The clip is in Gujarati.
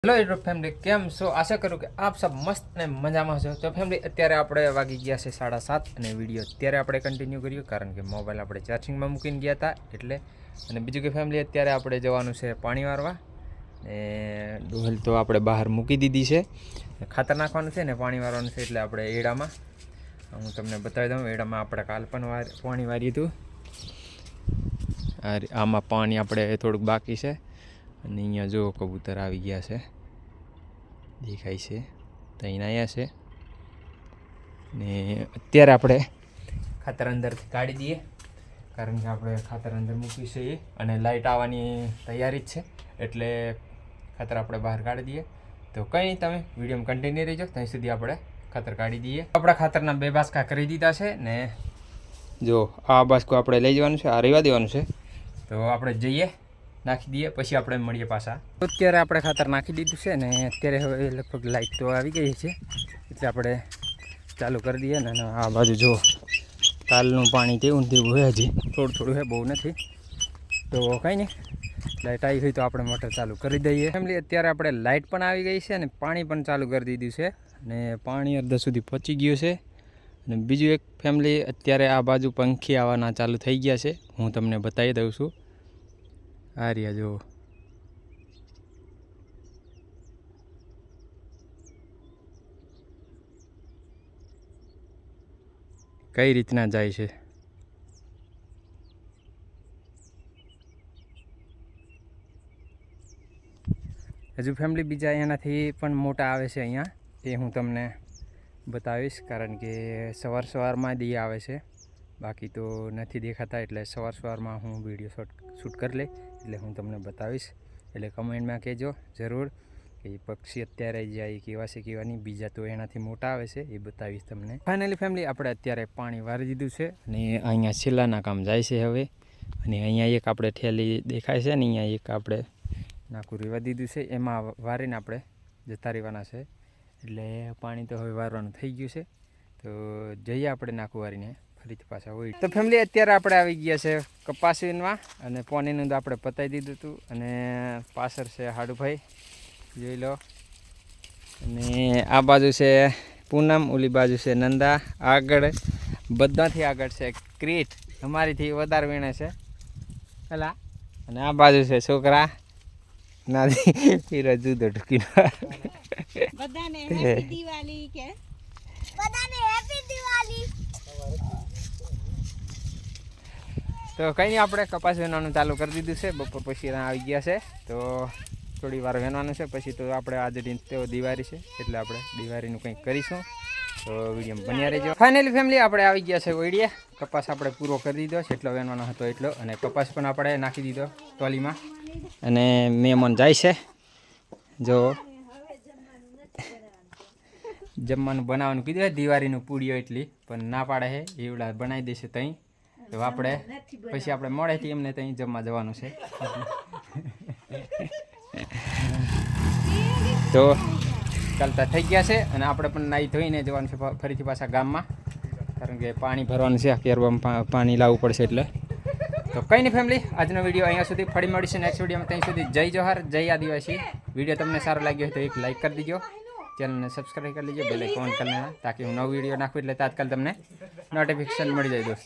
હેલો યુટ્યુબ ફેમિલી, કેમ છો? આશા કરું કે આપ સબ મસ્ત અને મજામાં છો. તો ફેમિલી, અત્યારે આપણે વાગી ગયા છે 7:30 અને વિડીયો અત્યારે આપણે કન્ટિન્યુ કર્યું કારણ કે મોબાઈલ આપણે ચાર્જિંગમાં મૂકીને ગયા હતા એટલે. અને બીજું કે ફેમિલી, અત્યારે આપણે જવાનું છે પાણી વારવા ને ડોહલ તો આપણે બહાર મૂકી દીધી છે. ખાતર નાખવાનું છે ને પાણી વારવાનું છે એટલે આપણે એડામાં હું તમને બતાવી દઉં. એડામાં આપણે કાલ પણ પાણી વાર્યું હતું. આમાં પાણી આપણે થોડુંક બાકી છે અને અહીંયા જો કબૂતર આવી ગયા છે, દેખાય છે તો અહીં આવ્યા છે. ને અત્યારે આપણે ખાતર અંદરથી કાઢી દઈએ કારણ કે આપણે ખાતર અંદર મૂકી છે અને લાઇટ આવવાની તૈયારી જ છે એટલે ખાતર આપણે બહાર કાઢી દઈએ. તો કંઈ નહીં, તમે વિડીયોમાં કન્ટિન્યુ રહીજો, ત્યાં સુધી આપણે ખાતર કાઢી દઈએ. આપણા ખાતરના 2 બાસકા કરી દીધા છે ને જો આ બાસકો આપણે લઈ જવાનું છે, આ રહેવા દેવાનું છે. તો આપણે જઈએ, નાખી દઈએ, પછી આપણે મળીએ પાછા. અત્યારે આપણે ખાતર નાખી દીધું છે ને અત્યારે હવે લગભગ લાઇટ તો આવી ગઈ છે એટલે આપણે ચાલુ કરી દઈએ ને આ બાજુ જો કાલનું પાણી તેવું હોય, હજી થોડું થોડું છે, બહુ નથી. તો કંઈ નહીં, લાઇટ આવી હોય તો આપણે મોટર ચાલુ કરી દઈએ. ફેમિલી, અત્યારે આપણે લાઇટ પણ આવી ગઈ છે અને પાણી પણ ચાલુ કરી દીધું છે અને પાણી અડધા સુધી પહોંચી ગયું છે. અને બીજું એક ફેમિલી, અત્યારે આ બાજુ પંખી આવવાના ચાલુ થઈ ગયા છે, હું તમને બતાવી દઉં છું. આ રહ્યા જો, કઈ રીતના જાય છે. હજુ ફેમિલી બીજા એનાથી પણ મોટા આવે છે અહીંયા, એ હું તમને બતાવીશ કારણ કે સવારમાં દી આવે છે, બાકી તો નથી દેખાતા. એટલે સવારમાં હું વિડીયો શૂટ કરી લે એટલે હું તમને બતાવીશ. એટલે કમેન્ટમાં કહેજો જરૂર કે પક્ષી અત્યારે જાય કેવા છે કેવા નહીં. બીજા તો એનાથી મોટા આવે છે, એ બતાવીશ તમને. ફાઇનલી ફેમિલી, આપણે અત્યારે પાણી વારી દીધું છે અને અહીંયા છેલ્લાના કામ જાય છે હવે. અને અહીંયા એક આપણે ઠેલી દેખાય છે ને, અહીંયા એક આપણે નાખું રેવા દીધું છે, એમાં વારીને આપણે જતા રહેવાના છે. એટલે પાણી તો હવે વારવાનું થઈ ગયું છે, તો જઈએ આપણે નાખું વારીને ફરીથી પાછા હોય. તો ફેમિલી, અત્યારે આપણે આવી ગયા છે કપાસ વીણવા અને પાણીનું તો આપણે પતાવી દીધું હતું. અને પાછળ છે હાડુભાઈ, જોઈ લો. અને આ બાજુ છે પૂનમ, ઓલી બાજુ છે નંદા, આગળ બધાથી આગળ છે ક્રીટ, અમારીથી વધારે વીણે છે પેલા. અને આ બાજુ છે છોકરા નાદી પીરો જુદો ઢૂકીને. બધાને હેપી દિવાળી કે બધાને હેપી દિવાળી. તો કંઈ નહીં, આપણે કપાસ વીણવાનું ચાલુ કરી દીધું છે. બપોર પછી આવી ગયા છે તો થોડી વાર વીણવાનું છે, પછી તો આપણે આજે તો દિવાળી છે એટલે આપણે દિવાળીનું કંઈક કરીશું. તો વિડીયો બન્યા રહેજો. ફાઇનલી ફેમિલી, આપણે આવી ગયા છે ઓઈડીએ. કપાસ આપણે પૂરો કરી દીધો છે, એટલો વીણવાનો હતો એટલો. અને કપાસ પણ આપણે નાખી દીધો ટોલીમાં. અને મહેમાન જાય છે, જો જમવાનું બનાવવાનું કીધું છે. દિવાળીનું પૂડીઓ એટલી પણ ના પાડે છે, એવડા બનાવી દેશે ત્યાં. તો આપણે પછી આપણે મોડેથી એમને ત્યાં જમવા જવાનું છે. તો ચાલતા થઈ ગયા છે અને આપણે પણ નાહી ધોઈને જવાનું છે ફરીથી પાછા ગામમાં કારણ કે પાણી ભરવાનું છે. કેરવામાં પાણી લાવવું પડશે એટલે. તો કંઈ નહીં ફેમિલી, આજનો વિડીયો અહીંયા સુધી. ફરી મળીશું નેક્સ્ટ વિડીયોમાં. ત્યાં સુધી જય જોહાર, જય આદિવાસી. વિડીયો તમને સારો લાગ્યો હોય તો એક લાઇક કરી દીજો, ચેનલને સબસ્ક્રાઈબ કરી લીજો, બેલ આઇકન ઓન કરી લેना તાકી હું નવો વિડીયો નાખું એટલે તાત્કાલિક તમને નોટિફિકેશન મળી જાય દોસ્ત.